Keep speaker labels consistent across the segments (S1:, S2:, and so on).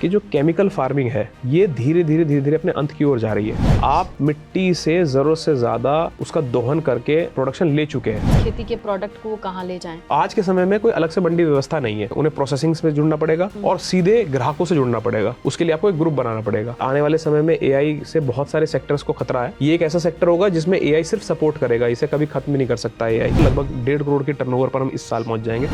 S1: कि जो chemical farming है ये धीरे धीरे अपने अंत की ओर जा रही है। आप मिट्टी से जरूरत से ज्यादा उसका दोहन करके प्रोडक्शन ले चुके हैं।
S2: खेती के प्रोडक्ट को कहाँ ले जाएं?
S1: आज के समय में कोई अलग से मंडी व्यवस्था नहीं है। उन्हें प्रोसेसिंग से जुड़ना पड़ेगा और सीधे ग्राहकों से जुड़ना पड़ेगा। उसके लिए आपको एक ग्रुप बनाना पड़ेगा। आने वाले समय में एआई से बहुत सारे सेक्टर्स को खतरा है। ये एक ऐसा सेक्टर होगा जिसमें एआई सिर्फ सपोर्ट करेगा, इसे कभी खत्म नहीं कर सकता एआई। लगभग 1.5 करोड़ के टर्नओवर पर हम इस साल पहुंच जाएंगे।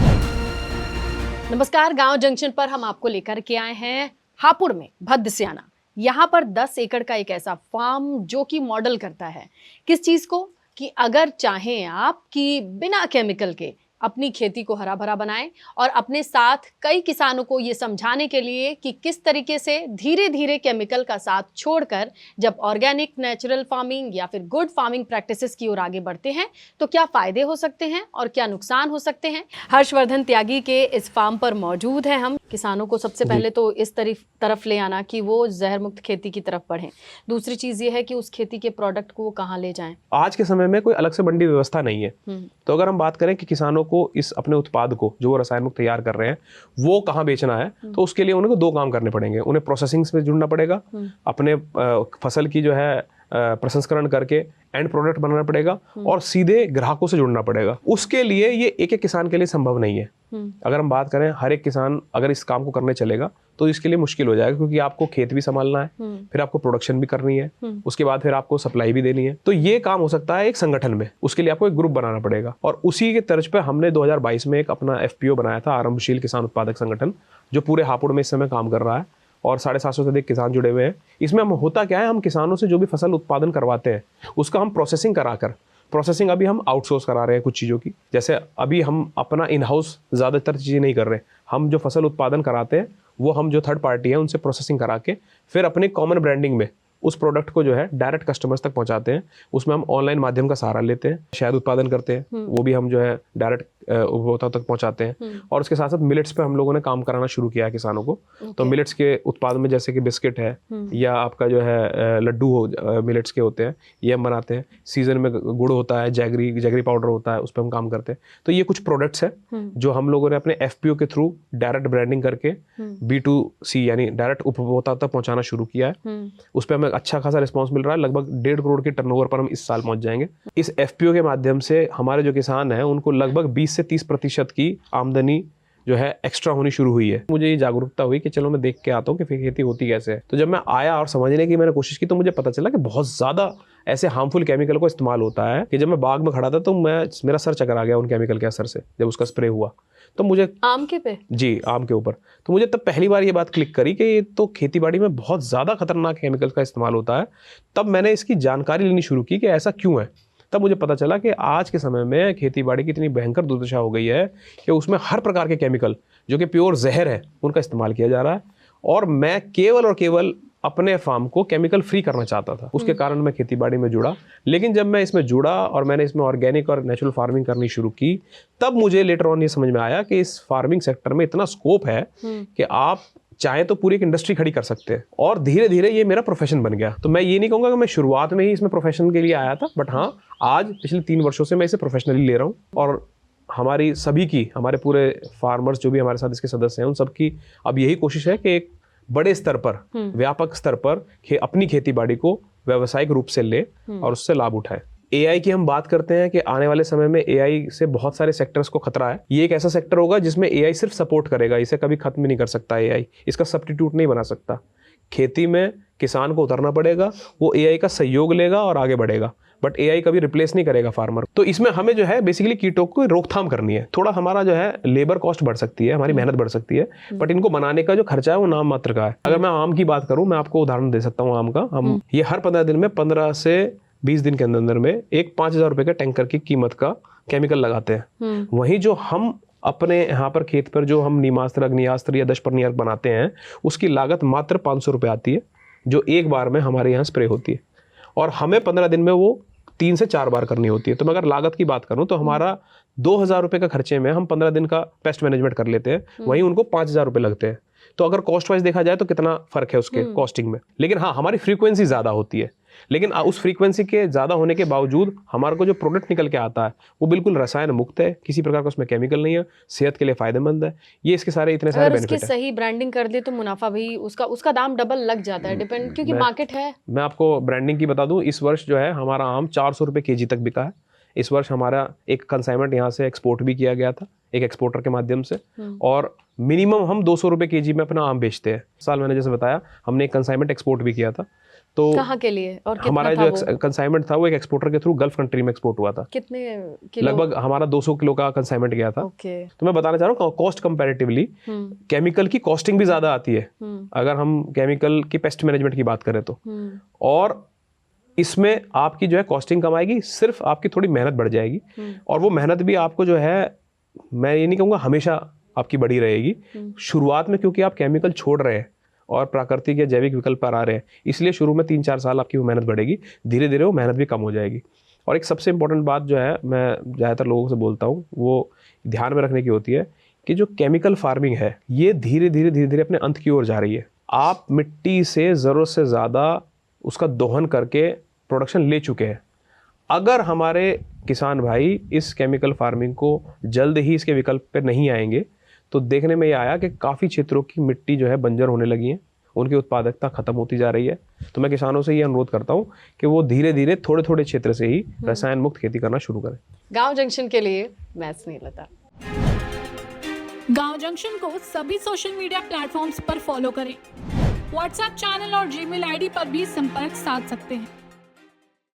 S2: नमस्कार, गांव जंक्शन पर हम आपको लेकर के आए हैं हापुड़ में भद्दस्याना। यहाँ पर 10 एकड़ का एक ऐसा फार्म जो कि मॉडल करता है किस चीज को, कि अगर चाहें आप कि बिना केमिकल के अपनी खेती को हरा भरा बनाएं और अपने साथ कई किसानों को ये समझाने के लिए कि किस तरीके से धीरे धीरे केमिकल का साथ छोड़कर जब ऑर्गेनिक नेचुरल फार्मिंग या फिर गुड फार्मिंग प्रैक्टिसेस की ओर आगे बढ़ते हैं तो क्या फायदे हो सकते हैं और क्या नुकसान हो सकते हैं। हर्षवर्धन त्यागी के इस फार्म पर मौजूद हैं हम। किसानों को सबसे पहले तो इस तरफ ले आना कि वो जहर मुक्त खेती की तरफ बढ़ें। दूसरी चीज ये है कि उस खेती के प्रोडक्ट को कहाँ ले जाएं।
S1: आज के समय में कोई अलग से मंडी व्यवस्था नहीं है। तो अगर हम बात करें कि किसानों को इस अपने उत्पाद को जो वो रसायन मुक्त तैयार कर रहे हैं वो कहाँ बेचना है, तो उसके लिए उनको 2 काम करने पड़ेंगे। उन्हें प्रोसेसिंग से जुड़ना पड़ेगा, अपने फसल की जो है प्रसंस्करण करके एंड प्रोडक्ट बनाना पड़ेगा और सीधे ग्राहकों से जुड़ना पड़ेगा। उसके लिए ये एक किसान के लिए संभव नहीं है। अगर हम बात करें हर एक किसान अगर इस काम को करने चलेगा तो इसके लिए मुश्किल हो जाएगा, क्योंकि आपको खेत भी संभालना है, फिर आपको प्रोडक्शन भी करनी है, उसके बाद फिर आपको सप्लाई भी देनी है। तो ये काम हो सकता है एक संगठन में। उसके लिए आपको एक ग्रुप बनाना पड़ेगा और उसी के तर्ज पे हमने 2022 में एक अपना एफपीओ बनाया था, आरंभशील किसान उत्पादक संगठन, जो पूरे हापुड़ में इस समय काम कर रहा है और 750 से अधिक किसान जुड़े हुए हैं। इसमें हम होता क्या है, हम किसानों से जो भी फसल उत्पादन करवाते हैं उसका हम प्रोसेसिंग कराकर, प्रोसेसिंग अभी हम आउटसोर्स करा रहे हैं कुछ चीज़ों की। जैसे अभी हम अपना इन हाउस ज़्यादातर चीज़ें नहीं कर रहे। हम जो फसल उत्पादन कराते हैं वो हम जो थर्ड पार्टी है उनसे प्रोसेसिंग करा के फिर अपने कॉमन ब्रांडिंग में उस प्रोडक्ट को जो है डायरेक्ट कस्टमर्स तक पहुंचाते हैं। उसमें हम ऑनलाइन माध्यम का सहारा लेते हैं। शहद उत्पादन करते हैं, वो भी हम जो है डायरेक्ट उपभोक्ताओं तक पहुंचाते हैं। और उसके साथ साथ मिलेट्स पे हम लोगों ने काम कराना शुरू किया है किसानों को। तो मिलेट्स के उत्पाद में जैसे कि बिस्किट है या आपका जो है लड्डू हो मिलेट्स के होते हैं, ये हम बनाते हैं। सीजन में गुड़ होता है, जैगरी पाउडर होता है, उस पर हम काम करते हैं। तो ये कुछ प्रोडक्ट्स हैं जो हम लोगों ने अपने एफपीओ के थ्रू डायरेक्ट ब्रांडिंग करके B2C यानी डायरेक्ट उपभोक्ता तक पहुंचाना शुरू किया है। उस पर हमें अच्छा खासा रिस्पॉन्स मिल रहा है। लगभग 1.5 करोड़ के टर्नओवर पर हम इस साल पहुंच जाएंगे। इस एफपीओ के माध्यम से हमारे जो किसान हैं उनको लगभग 20 से 30% की आमदनी जो है एक्स्ट्रा होनी शुरू हुई है। मुझे ये जागरूकता हुई कि चलो मैं देख के आता हूँ कि खेती होती कैसे है। तो जब मैं आया और समझने की मैंने कोशिश की तो मुझे पता चला कि बहुत ज़्यादा ऐसे हार्मफुल केमिकल को इस्तेमाल होता है कि जब मैं बाग में खड़ा था तो मेरा सर चकरा गया उन केमिकल के असर से। जब उसका स्प्रे हुआ तो मुझे
S2: आम के ऊपर
S1: तो मुझे तब पहली बार ये बात क्लिक करी कि ये तो खेतीबाड़ी में बहुत ज़्यादा खतरनाक केमिकल का इस्तेमाल होता है। तब मैंने इसकी जानकारी लेनी शुरू की कि ऐसा क्यों है। तब मुझे पता चला कि आज के समय में खेतीबाड़ी की इतनी भयंकर दुर्दशा हो गई है कि उसमें हर प्रकार के केमिकल जो कि प्योर जहर है उनका इस्तेमाल किया जा रहा है। और मैं केवल और केवल अपने फार्म को केमिकल फ्री करना चाहता था। उसके कारण मैं खेतीबाड़ी में जुड़ा। लेकिन जब मैं इसमें जुड़ा और मैंने इसमें ऑर्गेनिक और नेचुरल फार्मिंग करनी शुरू की तब मुझे लेटर ऑन ये समझ में आया कि इस फार्मिंग सेक्टर में इतना स्कोप है कि आप चाहे तो पूरी एक इंडस्ट्री खड़ी कर सकते हैं। और धीरे धीरे ये मेरा प्रोफेशन बन गया। तो मैं ये नहीं कहूँगा कि मैं शुरुआत में ही इसमें प्रोफेशन के लिए आया था, बट हाँ आज पिछले 3 वर्षों से मैं इसे प्रोफेशनली ले रहा हूँ। और हमारी सभी की, हमारे पूरे फार्मर्स जो भी हमारे साथ इसके सदस्य हैं उन सबकी अब यही कोशिश है कि एक बड़े स्तर पर, व्यापक स्तर पर अपनी खेतीबाड़ी को व्यावसायिक रूप से ले और उससे लाभ उठाए। एआई की हम बात करते हैं कि आने वाले समय में एआई से बहुत सारे सेक्टर्स को खतरा है। ये एक ऐसा सेक्टर होगा जिसमें एआई सिर्फ सपोर्ट करेगा, इसे कभी खत्म नहीं कर सकता एआई, इसका सब्स्टिट्यूट नहीं बना सकता। खेती में किसान को उतरना पड़ेगा, वो एआई का सहयोग लेगा और आगे बढ़ेगा, बट एआई कभी रिप्लेस नहीं करेगा फार्मर। तो इसमें हमें जो है बेसिकली कीटों को रोकथाम करनी है। थोड़ा हमारा जो है लेबर कॉस्ट बढ़ सकती है, हमारी मेहनत बढ़ सकती है, बट इनको बनाने का जो खर्चा है वो नाम मात्र का है। अगर मैं आम की बात करूं, मैं आपको उदाहरण दे सकता हूं आम का। हम ये हर 15 दिन में 15 से 20 दिन के अंदर में एक 5,000 रुपए के टैंकर की कीमत का केमिकल लगाते हैं। वहीं जो हम अपने यहाँ पर खेत पर जो हम नीमास्त्र, अग्नियास्त्र या दशपर्णी बनाते हैं उसकी लागत मात्र 500 रुपये आती है, जो एक बार में हमारे यहाँ स्प्रे होती है। और हमें 15 दिन में वो 3 से 4 बार करनी होती है। तो मैं अगर लागत की बात करूं तो हमारा 2,000 रुपये का खर्चे में हम 15 दिन का पेस्ट मैनेजमेंट कर लेते हैं, वहीं उनको 5,000 रुपये लगते हैं। तो अगर कॉस्ट वाइज देखा जाए तो कितना फर्क है उसके कॉस्टिंग में। लेकिन हाँ, हमारी फ्रीक्वेंसी ज़्यादा होती है। लेकिन उस फ्रीक्वेंसी के ज़्यादा होने के बावजूद हमारे को जो प्रोडक्ट निकल के आता है वो बिल्कुल रसायन मुक्त है, किसी प्रकार का उसमें केमिकल नहीं है, सेहत के लिए फायदेमंद है। ये इसके सारे इतने सारे
S2: अगर उसकी
S1: बेनिफिट है।
S2: सही ब्रांडिंग कर दे तो मुनाफा भी उसका दाम डबल लग जाता है, डिपेंड, क्योंकि मार्केट है।
S1: मैं आपको ब्रांडिंग की बता दूं, इस वर्ष जो है हमारा आम 400 रुपये केजी तक बिका है। इस वर्ष हमारा एक कंसाइनमेंट यहाँ से एक्सपोर्ट भी किया गया था एक एक्सपोर्टर के माध्यम से, और मिनिमम हम 200 रुपये केजी में अपना आम बेचते हैं। साल मैंने जैसे बताया हमने एक कंसाइनमेंट एक्सपोर्ट भी किया था। तो
S2: कहाँ के लिए और कितना
S1: हमारा
S2: था
S1: जो कंसाइनमेंट था वो एक एक्सपोर्टर के थ्रू गल्फ कंट्री में एक्सपोर्ट हुआ था।
S2: कितने किलो?
S1: लगभग हमारा 200 किलो का कंसाइनमेंट गया था।
S2: ओके।
S1: तो मैं बताना चाह रहा हूँ कॉस्ट कंपैरेटिवली केमिकल की कॉस्टिंग भी ज्यादा आती है अगर हम केमिकल की पेस्ट मैनेजमेंट की बात करें तो। और इसमें आपकी जो है कॉस्टिंग कम आएगी, सिर्फ आपकी थोड़ी मेहनत बढ़ जाएगी, और वो मेहनत भी आपको जो है, मैं ये नहीं कहूँगा हमेशा आपकी बढ़ी रहेगी। शुरुआत में क्योंकि आप केमिकल छोड़ रहे हैं और प्राकृतिक या जैविक विकल्प पर आ रहे हैं, इसलिए शुरू में 3-4 साल आपकी वो मेहनत बढ़ेगी, धीरे धीरे वो मेहनत भी कम हो जाएगी। और एक सबसे इंपॉर्टेंट बात जो है मैं ज़्यादातर लोगों से बोलता हूँ वो ध्यान में रखने की होती है कि जो केमिकल फार्मिंग है ये धीरे धीरे अपने अंत की ओर जा रही है। आप मिट्टी से ज़रूरत से ज़्यादा उसका दोहन करके प्रोडक्शन ले चुके हैं। अगर हमारे किसान भाई इस केमिकल फार्मिंग को जल्द ही इसके विकल्प पे नहीं आएंगे तो देखने में ये आया कि काफ़ी क्षेत्रों की मिट्टी जो है बंजर होने लगी है, उनकी उत्पादकता खत्म होती जा रही है। तो मैं किसानों से ये अनुरोध करता हूँ कि वो धीरे धीरे थोड़े थोड़े क्षेत्र से ही रसायन मुक्त खेती करना शुरू करें।
S2: गांव जंक्शन के लिए मैं स्नेहलता।
S3: गांव जंक्शन को सभी सोशल मीडिया प्लेटफॉर्म्स पर फॉलो करें। व्हाट्सएप चैनल और जीमेल आईडी पर भी संपर्क साध सकते हैं।